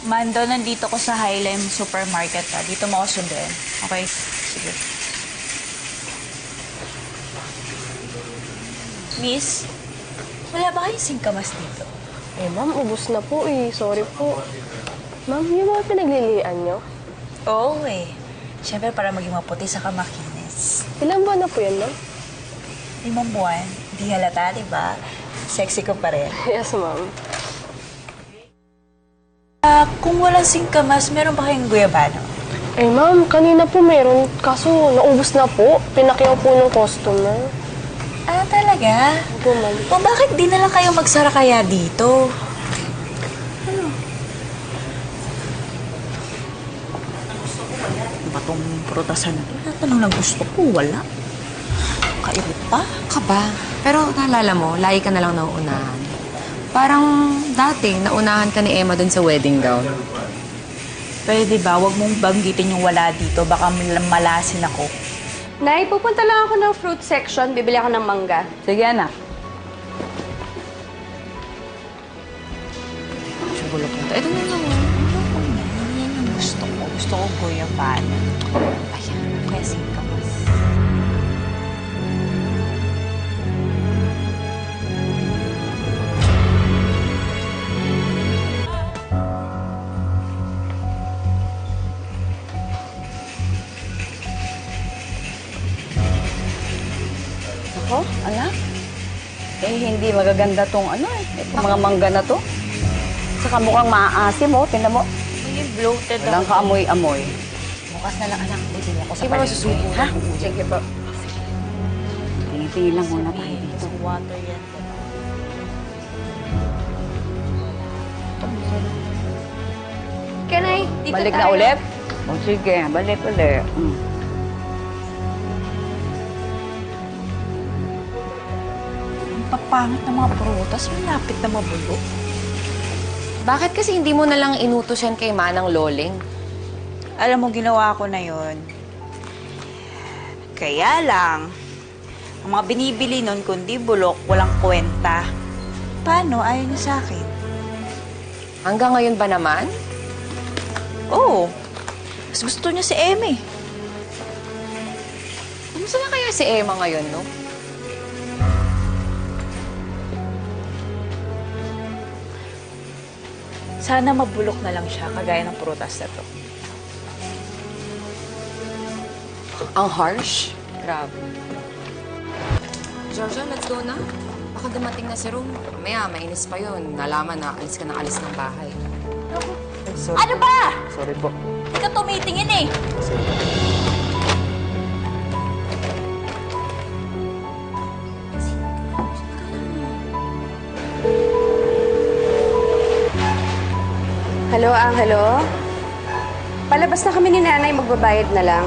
Mando, nandito ko sa Highline Supermarket ha. Dito mo ako sunduin. Okay? Sige. Miss, wala ba kayong singkamas dito? Eh, ma'am, ubos na po eh. Sorry po. Ma'am, yung mga pinaglilian nyo? Oo eh. Siyempre para maging maputi sa kamakinis. Ilang buwan na po yan, ma'am? 5 buwan. Di halata, di ba? Sexy ko pa rin. Yes, ma'am. Kung walang singkamas, meron ba kayong guyabano? Eh, ma'am, kanina po meron. Kaso, naubos na po. Pinakyaw po ng customer. Ah, talaga? Opo, ma'am. O bakit di na lang kayo magsara kaya dito? Ano ba itong prutasan na ito? Natanong lang gusto ko, wala. Kairot pa? Kaba. Pero naalala mo, lagi ka na lang nauunahan. Parang dati, naunahan ka ni Emma dun sa wedding gown. Pwede ba, wag mong banggitin yung wala dito. Baka malasin ako. Nay, pupunta lang ako ng fruit section. Bibili ako ng mangga. Sige, anak. Sigulok na ito. Ito na lang. Yan yung gusto ko. Gusto ko guyabano. Ayan, kaya singkamas. Ako, anak? Eh, hindi magaganda tong ano eh. Itong mga mangga na to. Saka mukhang maaasim mo. Tingnan mo. Ay, bloated Walang ako. kaamoy-amoy. Bukas na lang, anak. Bibili ako sa Di ba palengke. masusubo? Ha? Sige po. Tingin lang muna tayo dito. Water yan. Kanay, dito Balik tayo. na ulit? O sige, balik ulit. Ang papangit ng mga prutas. Malapit na mabulok. Bakit kasi hindi mo na lang inutos yan kay Manang Loling? Alam mo, ginawa ko na yon. Kaya lang, ang mga binibili nun, kundi bulok, walang kwenta. Paano? Ayaw niyo sa akin. Hanggang ngayon ba naman? Oo. Mas gusto niya si Emmy. Kumusta na kaya si Emma ngayon, no? Sana mabulok na lang siya, kagaya ng prutas na to. Ang harsh. Grabe. Georgia, let's go na. Baka dumating na si Rum. Mamaya, mainis pa yun. Nalaman na alis ka ng alis ng bahay. Ano ba? Sorry po. Hindi ka tumitingin eh. Hello, Angelo? Palabas na kami ni nanay. Magbabayad na lang.